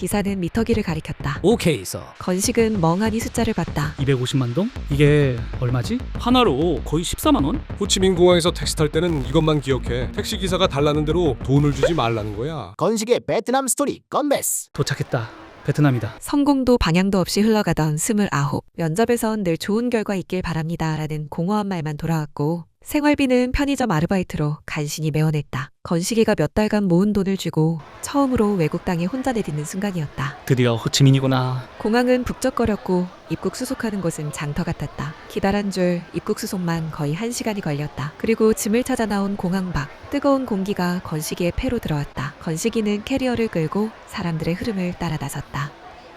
기사는 미터기를 가리켰다. 오케이 서 건식은 멍하니 숫자를 봤다. 250만 동? 이게 얼마지? 하나로 거의 14만 원? 호치민 공항에서 택시 탈 때는 이것만 기억해. 택시 기사가 달라는 대로 돈을 주지 말라는 거야. 건식의 베트남 스토리 건베스. 도착했다. 베트남이다. 성공도 방향도 없이 흘러가던 29. 면접에선 늘 좋은 결과 있길 바랍니다 라는 공허한 말만 돌아왔고 생활비는 편의점 아르바이트로 간신히 메워냈다. 건식이가 몇 달간 모은 돈을 쥐고 처음으로 외국 땅에 혼자 내딛는 순간이었다. 드디어 호치민이구나. 공항은 북적거렸고 입국 수속하는 곳은 장터 같았다. 기다란 줄 입국 수속만 거의 1시간이 걸렸다. 그리고 짐을 찾아 나온 공항 밖 뜨거운 공기가 건식이의 폐로 들어왔다. 건식이는 캐리어를 끌고 사람들의 흐름을 따라 나섰다.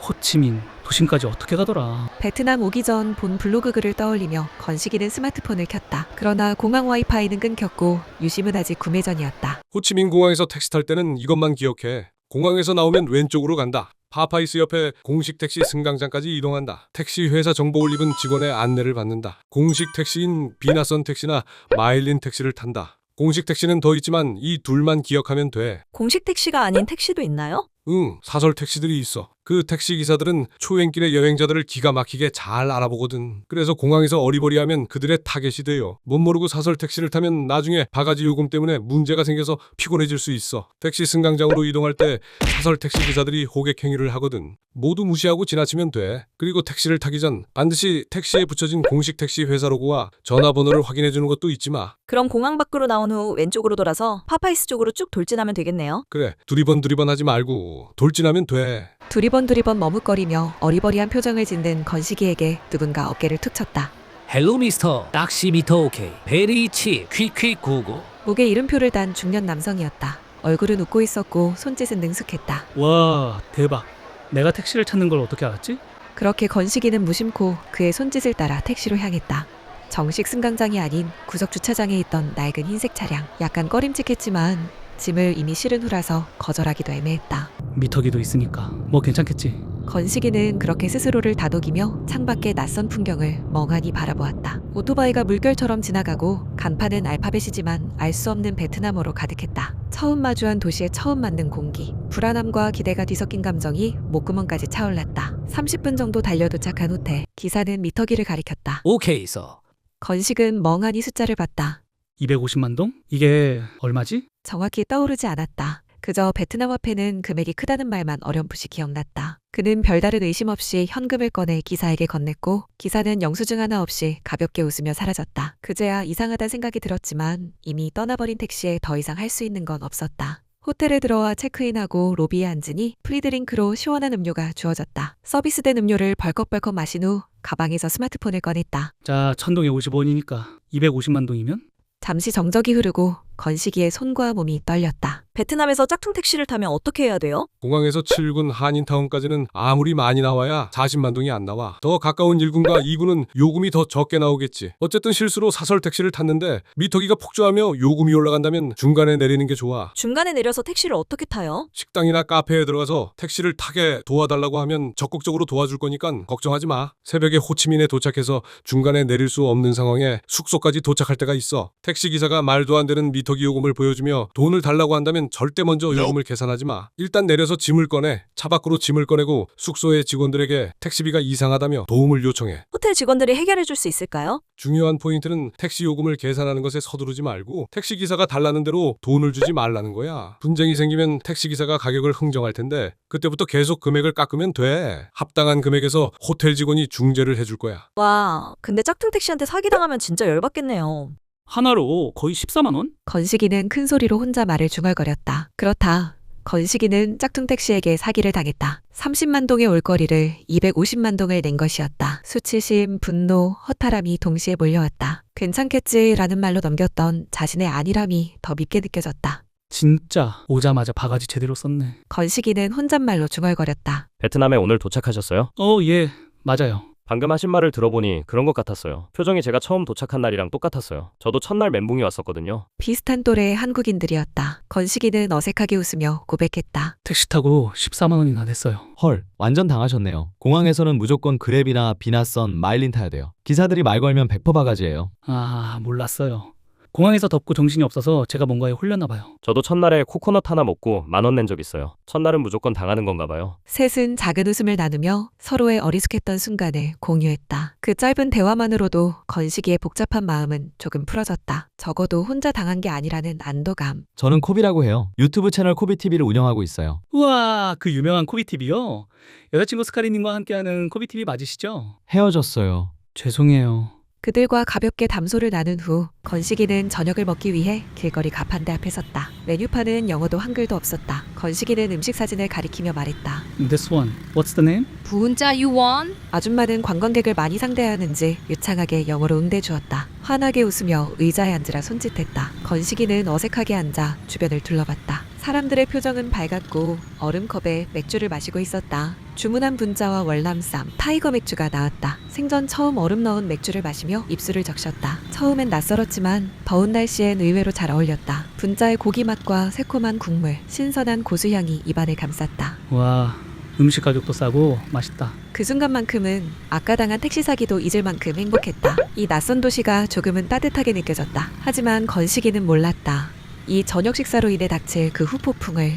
호치민 도심까지 어떻게 가더라? 베트남 오기 전 본 블로그 글을 떠올리며 건식이는 스마트폰을 켰다. 그러나 공항 와이파이는 끊겼고 유심은 아직 구매 전이었다. 호치민 공항에서 택시 탈 때는 이것만 기억해. 공항에서 나오면 왼쪽으로 간다. 파파이스 옆에 공식 택시 승강장까지 이동한다. 택시 회사 정복을 입은 직원의 안내를 받는다. 공식 택시인 비나선 택시나 마일린 택시를 탄다. 공식 택시는 더 있지만 이 둘만 기억하면 돼. 공식 택시가 아닌 택시도 있나요? 응, 사설 택시들이 있어. 그 택시 기사들은 초행길의 여행자들을 기가 막히게 잘 알아보거든. 그래서 공항에서 어리버리하면 그들의 타겟이 돼요. 못 모르고 사설 택시를 타면 나중에 바가지 요금 때문에 문제가 생겨서 피곤해질 수 있어. 택시 승강장으로 이동할 때 사설 택시 기사들이 호객 행위를 하거든. 모두 무시하고 지나치면 돼. 그리고 택시를 타기 전 반드시 택시에 붙여진 공식 택시 회사 로고와 전화번호를 확인해 주는 것도 잊지 마. 그럼 공항 밖으로 나온 후 왼쪽으로 돌아서 파파이스 쪽으로 쭉 돌진하면 되겠네요. 그래, 두리번 하지 말고 돌진하면 돼. 두리번 머뭇거리며 어리버리한 표정을 짓는 건식이에게 누군가 어깨를 툭 쳤다. 헬로 미스터 딱시미터 오케이 베리 치 퀵퀵 구구. 목에 이름표를 단 중년 남성이었다. 얼굴은 웃고 있었고 손짓은 능숙했다. 와 대박. 내가 택시를 찾는 걸 어떻게 알았지? 그렇게 건식이는 무심코 그의 손짓을 따라 택시로 향했다. 정식 승강장이 아닌 구석 주차장에 있던 낡은 흰색 차량. 약간 꺼림칙했지만 짐을 이미 실은 후라서 거절하기도 애매했다. 미터기도 있으니까 뭐 괜찮겠지. 건식이는 그렇게 스스로를 다독이며 창밖의 낯선 풍경을 멍하니 바라보았다. 오토바이가 물결처럼 지나가고 간판은 알파벳이지만 알 수 없는 베트남어로 가득했다. 처음 마주한 도시에 처음 맞는 공기. 불안함과 기대가 뒤섞인 감정이 목구멍까지 차올랐다. 30분 정도 달려 도착한 호텔. 기사는 미터기를 가리켰다. 오케이 서 건식은 멍하니 숫자를 봤다. 250만 동? 이게 얼마지? 정확히 떠오르지 않았다. 그저 베트남 화폐는 금액이 크다는 말만 어렴풋이 기억났다. 그는 별다른 의심 없이 현금을 꺼내 기사에게 건넸고 기사는 영수증 하나 없이 가볍게 웃으며 사라졌다. 그제야 이상하다는 생각이 들었지만 이미 떠나버린 택시에 더 이상 할 수 있는 건 없었다. 호텔에 들어와 체크인하고 로비에 앉으니 프리드링크로 시원한 음료가 주어졌다. 서비스된 음료를 벌컥벌컥 마신 후 가방에서 스마트폰을 꺼냈다. 자, 천동에 50원이니까 250만 동이면? 잠시 정적이 흐르고 건식이의 손과 몸이 떨렸다. 베트남에서 짝퉁 택시를 타면 어떻게 해야 돼요? 공항에서 7군 한인타운까지는 아무리 많이 나와야 40만 동이 안 나와. 더 가까운 1군과 2군은 요금이 더 적게 나오겠지. 어쨌든 실수로 사설 택시를 탔는데 미터기가 폭주하며 요금이 올라간다면 중간에 내리는 게 좋아. 중간에 내려서 택시를 어떻게 타요? 식당이나 카페에 들어가서 택시를 타게 도와달라고 하면 적극적으로 도와줄 거니까 걱정하지 마. 새벽에 호치민에 도착해서 중간에 내릴 수 없는 상황에 숙소까지 도착할 때가 있어. 택시기사가 말도 안 되는 미터기 요금을 보여주며 돈을 달라고 한다면 절대 먼저 요금을 계산하지 마. 일단 내려서 짐을 꺼내. 차 밖으로 짐을 꺼내고 숙소의 직원들에게 택시비가 이상하다며 도움을 요청해. 호텔 직원들이 해결해 줄 수 있을까요? 중요한 포인트는 택시 요금을 계산하는 것에 서두르지 말고 택시기사가 달라는 대로 돈을 주지 말라는 거야. 분쟁이 생기면 택시기사가 가격을 흥정할 텐데 그때부터 계속 금액을 깎으면 돼. 합당한 금액에서 호텔 직원이 중재를 해줄 거야. 와, 근데 짝퉁 택시한테 사기당하면 진짜 열받겠네요. 하나로 거의 14만 원? 건식이는 큰 소리로 혼자 말을 중얼거렸다. 그렇다. 건식이는 짝퉁 택시에게 사기를 당했다. 30만 동의 올거리를 250만 동을 낸 것이었다. 수치심, 분노, 허탈함이 동시에 몰려왔다. 괜찮겠지라는 말로 넘겼던 자신의 안일함이 더 밉게 느껴졌다. 진짜 오자마자 바가지 제대로 썼네. 건식이는 혼잣말로 중얼거렸다. 베트남에 오늘 도착하셨어요? 예, 맞아요. 방금 하신 말을 들어보니 그런 것 같았어요. 표정이 제가 처음 도착한 날이랑 똑같았어요. 저도 첫날 멘붕이 왔었거든요. 비슷한 또래의 한국인들이었다. 건식이는 어색하게 웃으며 고백했다. 택시 타고 14만 원이나 냈어요. 헐, 완전 당하셨네요. 공항에서는 무조건 그랩이나 비나선, 마일린 타야 돼요. 기사들이 말 걸면 100% 바가지예요. 아, 몰랐어요. 공항에서 덥고 정신이 없어서 제가 뭔가에 홀렸나 봐요. 저도 첫날에 코코넛 하나 먹고 10,000원 낸 적 있어요. 첫날은 무조건 당하는 건가 봐요. 셋은 작은 웃음을 나누며 서로의 어리숙했던 순간을 공유했다. 그 짧은 대화만으로도 건식이의 복잡한 마음은 조금 풀어졌다. 적어도 혼자 당한 게 아니라는 안도감. 저는 코비라고 해요. 유튜브 채널 코비TV를 운영하고 있어요. 우와, 그 유명한 코비TV요? 여자친구 스카리님과 함께하는 코비TV 맞으시죠? 헤어졌어요. 죄송해요. 그들과 가볍게 담소를 나눈 후 건식이는 저녁을 먹기 위해 길거리 가판대 앞에 섰다. 메뉴판은 영어도 한글도 없었다. 건식이는 음식 사진을 가리키며 말했다. This one, what's the name? 부은자 you want? 아줌마는 관광객을 많이 상대하는지 유창하게 영어로 응대주었다. 환하게 웃으며 의자에 앉으라 손짓했다. 건식이는 어색하게 앉아 주변을 둘러봤다. 사람들의 표정은 밝았고 얼음컵에 맥주를 마시고 있었다. 주문한 분짜와 월남쌈, 타이거 맥주가 나왔다. 생전 처음 얼음 넣은 맥주를 마시며 입술을 적셨다. 처음엔 낯설었지만 더운 날씨엔 의외로 잘 어울렸다. 분짜의 고기 맛과 새콤한 국물, 신선한 고수향이 입안을 감쌌다. 와, 음식 가격도 싸고 맛있다. 그 순간만큼은 아까 당한 택시 사기도 잊을 만큼 행복했다. 이 낯선 도시가 조금은 따뜻하게 느껴졌다. 하지만 건식이는 몰랐다. 이 저녁 식사로 인해 닥칠 그 후폭풍을